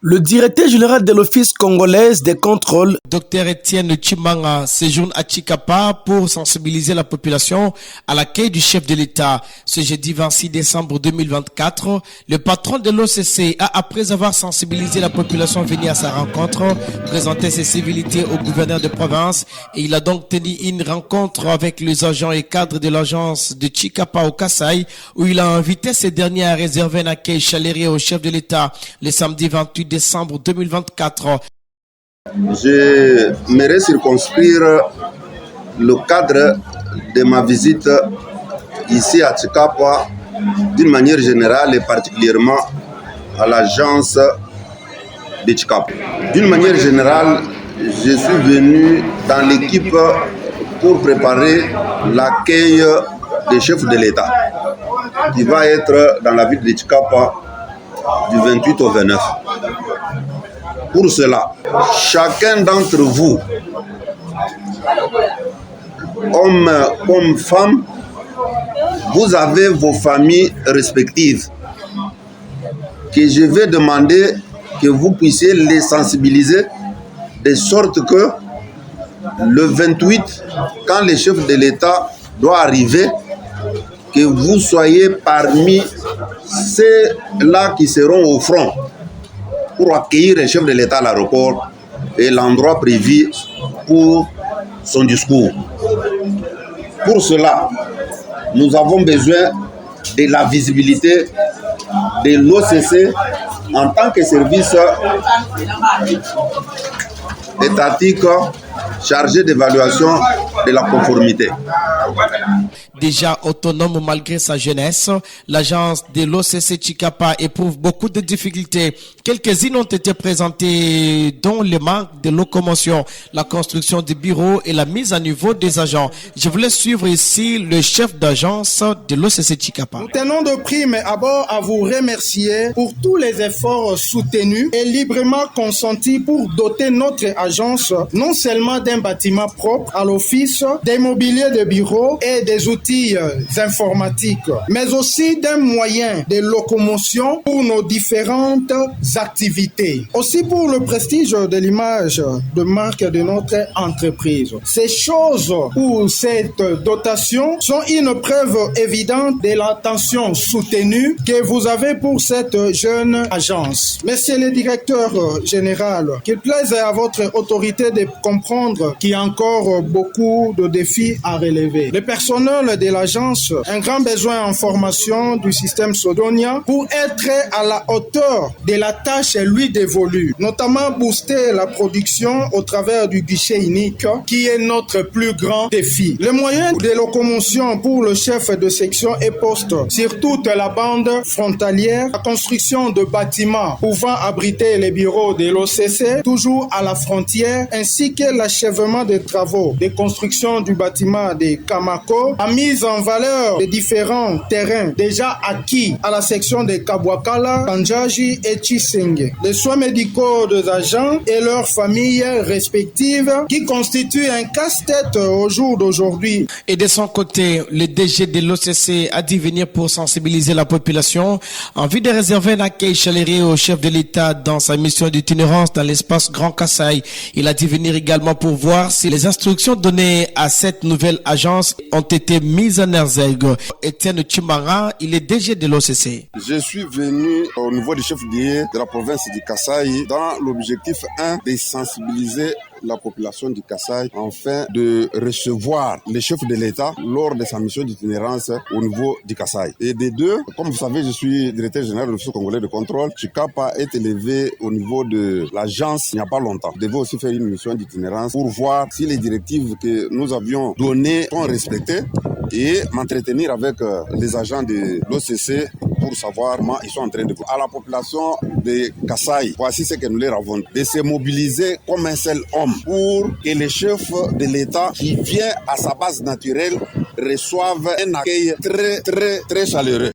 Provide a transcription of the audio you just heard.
Le directeur général de l'Office congolaise des contrôles, Dr Etienne Tshimanga, séjourne à Tshikapa pour sensibiliser la population à l'accueil du chef de l'État. Ce jeudi 26 décembre 2024, le patron de l'OCC a, après avoir sensibilisé la population venue à sa rencontre, présenté ses civilités au gouverneur de province et il a donc tenu une rencontre avec les agents et cadres de l'agence de Tshikapa au Kasaï où il a invité ces derniers à réserver un accueil chaleureux au chef de l'État le samedi 28 décembre 2024. J'aimerais circonscrire le cadre de ma visite ici à Tshikapa d'une manière générale et particulièrement à l'agence de Tshikapa. D'une manière générale, je suis venu dans l'équipe pour préparer l'accueil des chefs de l'État qui va être dans la ville de Tshikapa du 28 au 29. Pour cela, chacun d'entre vous, homme comme femme, vous avez vos familles respectives que je vais demander que vous puissiez les sensibiliser de sorte que le 28, quand le chef de l'État doit arriver, que vous soyez parmi ceux-là qui seront au front pour accueillir le chef de l'État à l'aéroport et l'endroit prévu pour son discours. Pour cela, nous avons besoin de la visibilité de l'OCC en tant que service étatique chargé d'évaluation de la conformité. Déjà autonome malgré sa jeunesse, l'agence de l'OCC Tshikapa éprouve beaucoup de difficultés. Quelques-unes ont été présentées, dont le manque de locomotion, la construction des bureaux et la mise à niveau des agents. Je voulais suivre ici le chef d'agence de l'OCC Tshikapa. Nous tenons de prime abord à vous remercier pour tous les efforts soutenus et librement consentis pour doter notre agence non seulement d'un bâtiment propre à l'office, des mobiliers de bureau et des outils informatiques, mais aussi d'un moyen de locomotion pour nos différentes activités. Aussi pour le prestige de l'image de marque de notre entreprise. Ces choses ou cette dotation sont une preuve évidente de l'attention soutenue que vous avez pour cette jeune agence. Monsieur le directeur général, qu'il plaise à votre autorité de comprendre qu'il y a encore beaucoup de défis à relever. Le personnel de l'agence a un grand besoin en formation du système Sodonia pour être à la hauteur de la tâche lui dévolue, notamment booster la production au travers du guichet unique qui est notre plus grand défi. Les moyens de locomotion pour le chef de section et poste sur toute la bande frontalière, la construction de bâtiments pouvant abriter les bureaux de l'OCC toujours à la frontière, ainsi que l'achèvement des travaux de construction du bâtiment de Kamako, a mise en valeur des différents terrains déjà acquis à la section de Kabwakala, Kanjaji et Chisenge. Les soins médicaux des agents et leurs familles respectives qui constituent un casse-tête au jour d'aujourd'hui. Et de son côté, le DG de l'OCC a dit venir pour sensibiliser la population en vue de réserver un accueil chaleureux au chef de l'État dans sa mission d'itinérance dans l'espace Grand Kasaï. Il a dit venir également pour voir si les instructions données à cette nouvelle agence ont été mises en exergue. Etienne Tshimanga, il est DG de l'OCC. Je suis venu au niveau du chef de la province du Kasaï dans l'objectif 1 de sensibiliser la population du Kasaï afin de recevoir les chefs de l'État lors de sa mission d'itinérance au niveau du Kasaï. Et des deux, comme vous savez, je suis directeur général de l'Office congolais de contrôle. Tshikapa est élevé au niveau de l'agence il n'y a pas longtemps. Je devais aussi faire une mission d'itinérance pour voir si les directives que nous avions données sont respectées et m'entretenir avec les agents de l'OCC pour savoir comment ils sont en train de faire. À la population de Kasaï, voici ce que nous leur avons dit, de se mobiliser comme un seul homme pour que les chefs de l'État qui vient à sa base naturelle reçoivent un accueil très chaleureux.